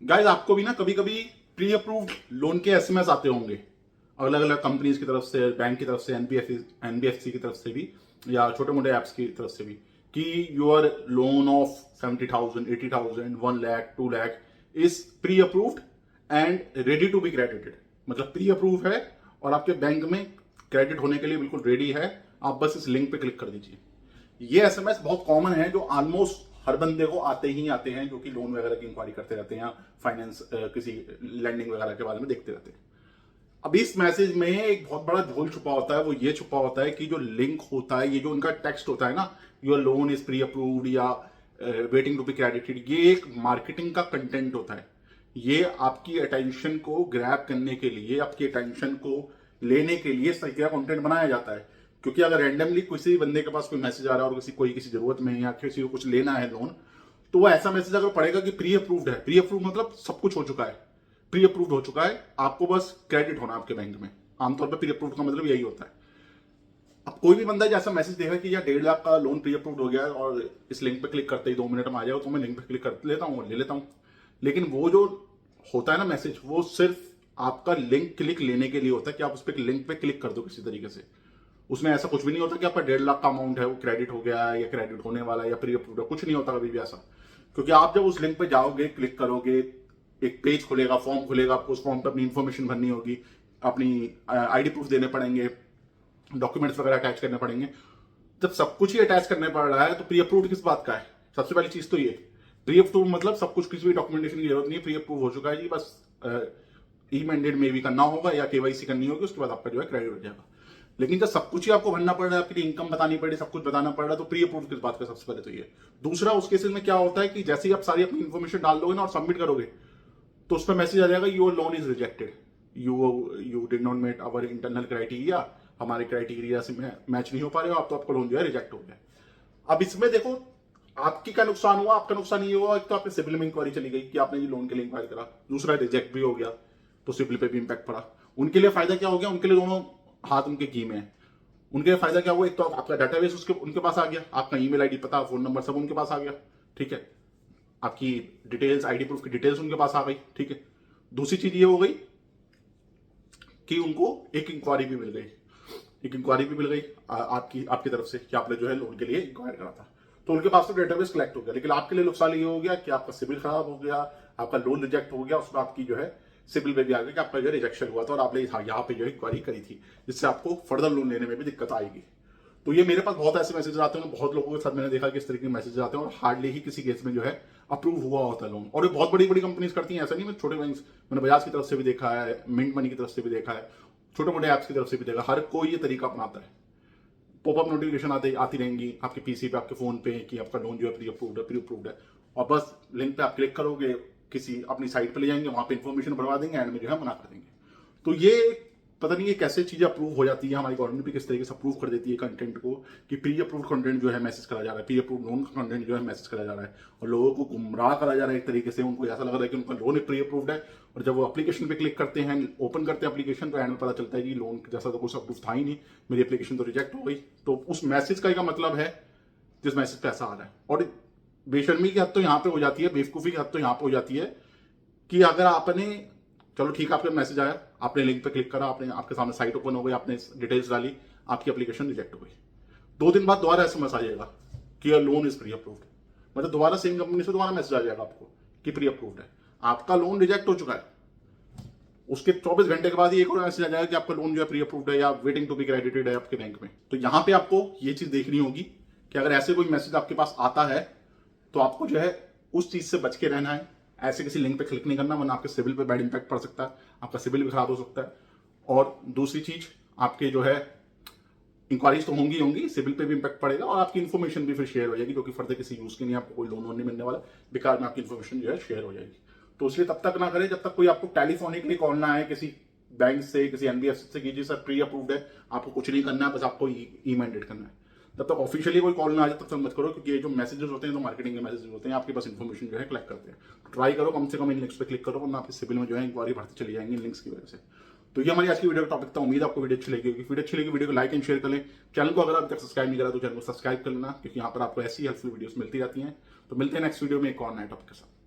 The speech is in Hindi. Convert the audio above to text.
गाइस आपको भी ना कभी कभी प्री अप्रूव्ड लोन के एसएमएस आते होंगे अलग अलग कंपनीज की तरफ से, बैंक की तरफ से, एनबीएफसी की तरफ से भी, या छोटे मोटे ऐप्स की तरफ से भी, कि your loan of 70,000, 80,000, 1 lakh, 2 lakh is pre approved and ready to be credited. मतलब प्री अप्रूव है और आपके बैंक में क्रेडिट होने के लिए बिल्कुल रेडी है, आप बस इस लिंक पे क्लिक कर दीजिए। ये एसएमएस बहुत कॉमन है, जो ऑलमोस्ट हर बंदे को आते ही आते हैं, जो कि लोन वगैरह की इंक्वायरी करते रहते हैं या फाइनेंस किसी लैंडिंग वगैरह के बारे में देखते रहते हैं। अब इस मैसेज में एक बहुत बड़ा झोल छुपा होता है। वो ये छुपा होता है कि जो लिंक होता है, ये जो उनका टेक्स्ट होता है ना, your loan is pre approved या वेटिंग टू बी क्रेडिटेड, ये एक मार्केटिंग का कंटेंट होता है। ये आपकी अटेंशन को ग्रैब करने के लिए, आपकी अटेंशन को लेने के लिए सही कंटेंट बनाया जाता है। क्योंकि अगर रैंडमली किसी बंदे के पास कोई मैसेज आ रहा है और किसी जरूरत में है या किसी को कुछ लेना है लोन, तो वो ऐसा मैसेज अगर पड़ेगा कि प्री अप्रूव्ड है, प्री अप्रूव मतलब सब कुछ हो चुका है, प्री अप्रूव्ड हो चुका है, आपको बस क्रेडिट होना आपके बैंक में। आमतौर पर प्री अप्रूव्ड का मतलब यही होता है। अब कोई भी बंदा जैसा मैसेज देगा कि यार 1.5 लाख का लोन प्री अप्रूव्ड हो गया है और इस लिंक पे क्लिक करते ही 2 मिनट में आ जाएगा, तो मैं लिंक पे क्लिक कर लेता हूँ और ले लेता हूँ। लेकिन वो जो होता है ना मैसेज, वो सिर्फ आपका लिंक क्लिक लेने के लिए होता है कि आप उस पर लिंक पे क्लिक कर दो किसी तरीके से। उसमें ऐसा कुछ भी नहीं होता कि आपका 1.5 लाख का अमाउंट है वो क्रेडिट हो गया है या क्रेडिट होने वाला है या प्री अप्रूव्ड है, कुछ नहीं होता कभी भी ऐसा। क्योंकि आप जब उस लिंक पे जाओगे, क्लिक करोगे, एक पेज खुलेगा, फॉर्म खुलेगा, आपको उस फॉर्म पे अपनी इंफॉर्मेशन भरनी होगी, अपनी आईडी प्रूफ देने पड़ेंगे, डॉक्यूमेंट्स वगैरह अटैच करने पड़ेंगे। जब सब कुछ ही अटैच करने पड़ रहा है तो प्री अप्रूव्ड किस बात का है? सबसे पहली चीज तो ये, प्री अप्रूव मतलब सब कुछ, किसी भी डॉक्यूमेंटेशन की जरूरत नहीं है, प्री अप्रूव हो चुका है जी, बस ई मैंडेट में भी करना होगा या केवाईसी करनी होगी, उसके बाद आपका जो है क्रेडिट हो जाएगा। लेकिन जब सब कुछ ही आपको भरना पड़ रहा है, आपके लिए इनकम बतानी पड़ रही है, सब कुछ बताना पड़ रहा है, तो प्री अप्रूव किस बात का? सबसे पहले तो ये। दूसरा, उस केसेस में क्या होता है कि जैसे ही आप सारी अपनी इन्फॉर्मेशन डाल दोगे ना और सबमिट करोगे, तो उस पर मैसेज आ जाएगा your loan is rejected, you did not met our internal criteria, हमारे क्राइटेरिया से मैच नहीं हो पा रहे हो आप, तो आपका लोन जो है रिजेक्ट हो गया। अब इसमें देखो आपकी क्या नुकसान हुआ, आपका नुकसान ये हुआ, एक तो आपके सिविल में इंक्वायरी चली गई कि आपने ये लोन के लिए इंक्वायरी करा, दूसरा रिजेक्ट भी हो गया तो सिविल पे भी इंपैक्ट पड़ा। उनके लिए फायदा क्या हो गया? उनके लिए दोनों हाथ उनके घी में है। उनके लिए फायदा क्या हुआ? एक तो आपका डाटाबेस उसके उनके पास आ गया, आपका ईमेल आईडी, पता, फोन नंबर सब उनके पास आ गया, ठीक है। आपकी डिटेल्स, आईडी प्रूफ की डिटेल्स उनके पास आ गई, ठीक है। दूसरी चीज ये हो गई कि उनको एक इंक्वायरी भी मिल गई, आपकी आपकी तरफ से कि आपने जो है लोन के लिए इंक्वायर करा था, तो उनके पास तो डेटाबेस कलेक्ट हो गया। लेकिन आपके लिए नुकसान ये हो गया कि आपका सिविल खराब हो गया, आपका लोन रिजेक्ट हो गया, उसमें आपकी जो है सिविल पे भी आ गया कि आपका जो रिजेक्शन हुआ था और आपने यहाँ पे जो है इंक्वायरी करी थी, जिससे आपको फर्दर लोन लेने में भी दिक्कत आएगी। तो ये मेरे पास बहुत ऐसे मैसेज आते हैं, बहुत लोगों के साथ मैंने देखा कि इस तरीके के मैसेज आते हैं और हार्डली ही किसी केस में जो है अप्रूव हुआ होता है लोन। और ये बहुत बड़ी बड़ी कंपनीज करती हैं, ऐसा नहीं, मैं छोटे बैंक, मैंने बजाज की तरफ से भी देखा है, मिंट मनी की तरफ से भी देखा है, छोटे मोटे ऐप्स की तरफ से भी देखा, हर कोई ये तरीका अपनाता है। पॉपअप नोटिफिकेशन आती रहेंगी आपके पीसी पे, आपके फोन पे, कि आपका लोन जो है प्री अप्रूव्ड है, प्री अप्रूव्ड है, और बस लिंक पे आप क्लिक करोगे, किसी अपनी साइट पे ले जाएंगे, वहां पे इन्फॉर्मेशन भरवा देंगे, एंड में जो है मना कर देंगे। तो ये पता नहीं ये कैसे चीजें अप्रूव हो जाती है, हमारी गवर्नमेंट भी किस तरीके से अप्रूव कर देती है कंटेंट को, कि प्री अप्रूव कंटेंट जो है मैसेज करा जा रहा है, प्री अप्रूव लोन का कंटेंट जो है मैसेज करा जा रहा है, और लोगों को गुमराह करा जा रहा है एक तरीके से। उनको ऐसा लग रहा है कि उनका लोन प्री अप्रूव्ड है, और जब वो एप्लीकेशन पे क्लिक करते हैं, ओपन करते हैं एप्लीकेशन, तो एंड में पता चलता है कि लोन जैसा तो कुछ अप्रूव था ही नहीं, मेरी एप्लीकेशन तो रिजेक्ट हो गई। तो उस मैसेज का मतलब है जिस मैसेज पे ऐसा आ रहा है। और बेशर्मी की हद तो यहाँ पे हो जाती है, बेवकूफी की हद तो यहाँ पे हो जाती है कि अगर आपने, चलो ठीक है, आपका मैसेज आया, आपने लिंक पे क्लिक करा, आपने, आपके सामने साइट ओपन हो गई, आपने डिटेल्स डाली, आपकी एप्लीकेशन रिजेक्ट हो गई। 2 दिन बाद दोबारा एसएमएस आ जाएगा कि your loan is pre approved. मतलब दोबारा सेम कंपनी से दोबारा मैसेज आ जाएगा आपको कि प्री अप्रूव्ड है, आपका लोन रिजेक्ट हो चुका है। उसके 24 घंटे के बाद ही एक और मैसेज आ जाएगा कि आपका लोन जो है प्री अप्रूव्ड है या वेटिंग टू बी क्रेडिटेड है आपके बैंक में। तो यहां पे आपको ये चीज देखनी होगी कि अगर ऐसे कोई मैसेज आपके पास आता है तो आपको जो है उस चीज से बच के रहना है, ऐसे किसी लिंक पे क्लिक नहीं करना, वरना आपके सिविल पे बैड इंपैक्ट पड़ सकता है, आपका सिविल भी खराब हो सकता है। और दूसरी चीज, आपके जो है इंक्वायरीज तो होंगी, सिविल पे भी इंपैक्ट पड़ेगा और आपकी इन्फॉर्मेशन भी फिर शेयर हो जाएगी, जो कि फर्दर किसी यूज की नहीं, आपको कोई लोन नहीं मिलने वाला, बेकार में आपकी इन्फॉर्मेशन जो है शेयर हो जाएगी। तो इसलिए तब तक ना करें जब तक कोई आपको टेलीफोनिकली कॉल ना आए किसी बैंक से, किसी एनबीएफसी से, कीजिए सर प्री अप्रूव्ड है, आपको कुछ नहीं करना है, बस आपको ई मैंडेट करना है। तब तक ऑफिशियली कोई कॉल ना आ जाए तब तक मत करो, क्योंकि ये जो मैसेजेस होते हैं तो मार्केटिंग के मैसेजेस होते हैं, आपके पास इन्फॉर्मेशन जो है कलेक्ट करते हैं। ट्राई करो कम से कम इन लिंक्स पे क्लिक करो, वरना आपके सिविल में जो है इंक्वायरी बढ़ती चली जाएंगी लिंक्स की वजह से। तो ये हमारी आज की वीडियो का टॉपिक था। उम्मीद आपको वीडियो अच्छी लगी होगी। वीडियो अच्छी लगी वीडियो को लाइक एंड शेयर कर लें। चैनल को अगर अभी तक सब्सक्राइब नहीं करा तो चैनल को सब्सक्राइब कर लेना, क्योंकि यहाँ पर आपको ऐसी हेल्पफुल वीडियोस मिलती रहती हैं। तो मिलते हैं नेक्स्ट वीडियो में एक और नए टॉपिक के साथ।